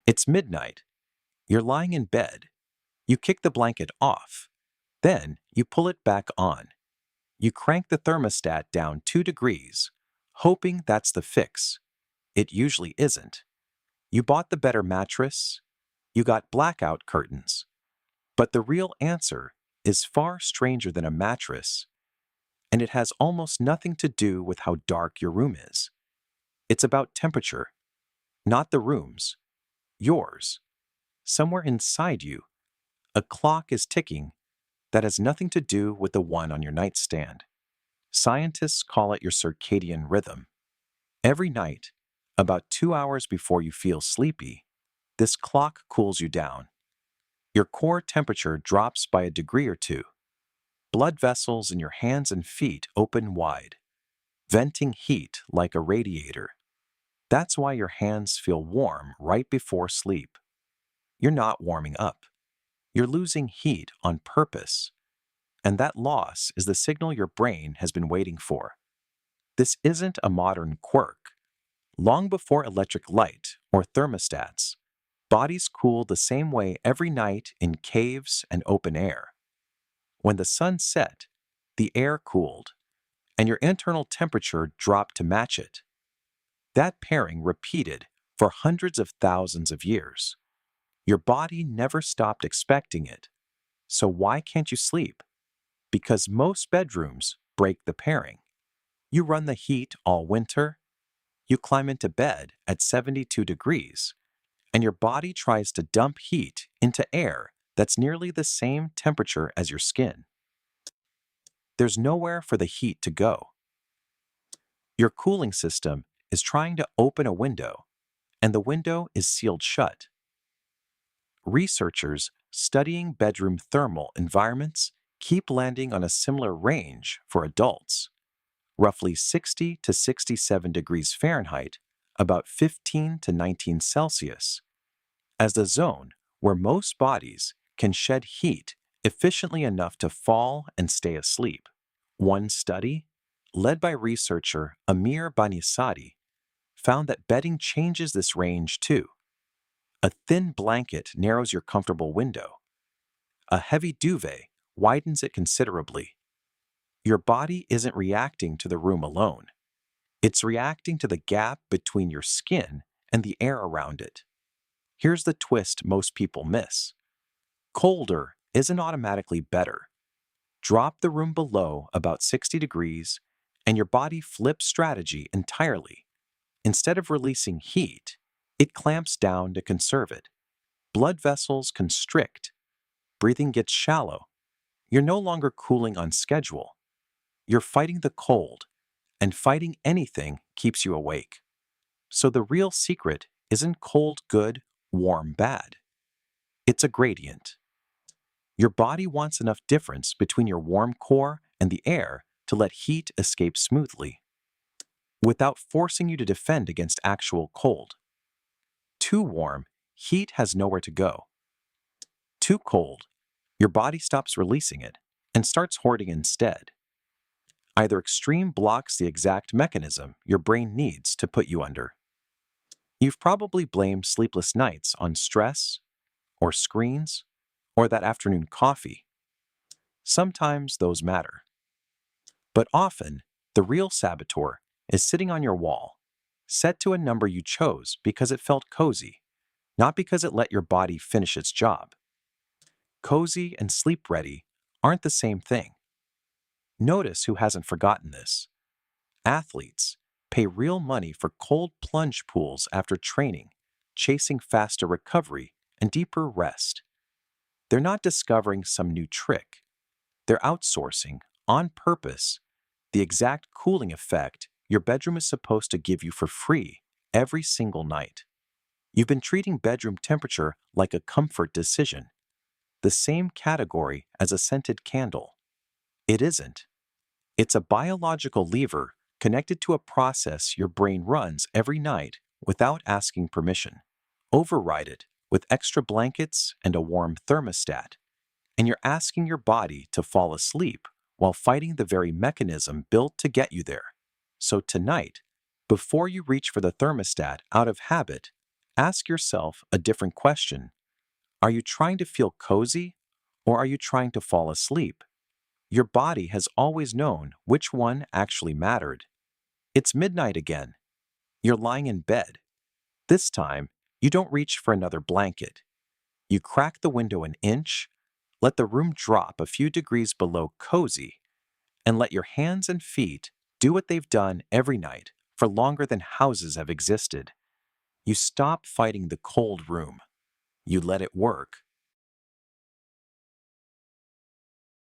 It's midnight. You're lying in bed. You kick the blanket off. Then you pull it back on. You crank the thermostat down 2 degrees, hoping that's the fix. It usually isn't. You bought the better mattress. You got blackout curtains. But the real answer is far stranger than a mattress, and it has almost nothing to do with how dark your room is. It's about temperature, not the room's, yours. Somewhere inside you, a clock is ticking that has nothing to do with the one on your nightstand. Scientists call it your circadian rhythm. Every night, about 2 hours before you feel sleepy, this clock cools you down. Your core temperature drops by a degree or two. Blood vessels in your hands and feet open wide, venting heat like a radiator. That's why your hands feel warm right before sleep. You're not warming up. You're losing heat on purpose. And that loss is the signal your brain has been waiting for. This isn't a modern quirk. Long before electric light or thermostats, bodies cooled the same way every night in caves and open air. When the sun set, the air cooled, and your internal temperature dropped to match it. That pairing repeated for hundreds of thousands of years. Your body never stopped expecting it. So why can't you sleep? Because most bedrooms break the pairing. You run the heat all winter, you climb into bed at 72 degrees, and your body tries to dump heat into air that's nearly the same temperature as your skin. There's nowhere for the heat to go. Your cooling system is trying to open a window, and the window is sealed shut. Researchers studying bedroom thermal environments keep landing on a similar range for adults, roughly 60 to 67 degrees Fahrenheit, about 15 to 19 Celsius, as the zone where most bodies can shed heat efficiently enough to fall and stay asleep. One study, led by researcher Amir Banisadi, found that bedding changes this range too. A thin blanket narrows your comfortable window. A heavy duvet widens it considerably. Your body isn't reacting to the room alone. It's reacting to the gap between your skin and the air around it. Here's the twist most people miss. Colder isn't automatically better. Drop the room below about 60 degrees, and your body flips strategy entirely. Instead of releasing heat, it clamps down to conserve it. Blood vessels constrict. Breathing gets shallow. You're no longer cooling on schedule. You're fighting the cold, and fighting anything keeps you awake. So the real secret isn't cold good, warm bad. It's a gradient. Your body wants enough difference between your warm core and the air to let heat escape smoothly, without forcing you to defend against actual cold. Too warm, heat has nowhere to go. Too cold, your body stops releasing it and starts hoarding instead. Either extreme blocks the exact mechanism your brain needs to put you under. You've probably blamed sleepless nights on stress, or screens, or that afternoon coffee. Sometimes those matter. But often, the real saboteur is sitting on your wall, set to a number you chose because it felt cozy, not because it let your body finish its job. Cozy and sleep-ready aren't the same thing. Notice who hasn't forgotten this. Athletes pay real money for cold plunge pools after training, chasing faster recovery and deeper rest. They're not discovering some new trick. They're outsourcing, on purpose, the exact cooling effect your bedroom is supposed to give you for free every single night. You've been treating bedroom temperature like a comfort decision, the same category as a scented candle. It isn't. It's a biological lever connected to a process your brain runs every night without asking permission. Override it with extra blankets and a warm thermostat, and you're asking your body to fall asleep while fighting the very mechanism built to get you there. So tonight, before you reach for the thermostat out of habit, Ask yourself a different question. Are you trying to feel cozy or are you trying to fall asleep? Your body has always known which one actually mattered. It's midnight again. You're lying in bed. This time, you don't reach for another blanket. You crack the window an inch, let the room drop a few degrees below cozy, and let your hands and feet do what they've done every night for longer than houses have existed. You stop fighting the cold room. You let it work.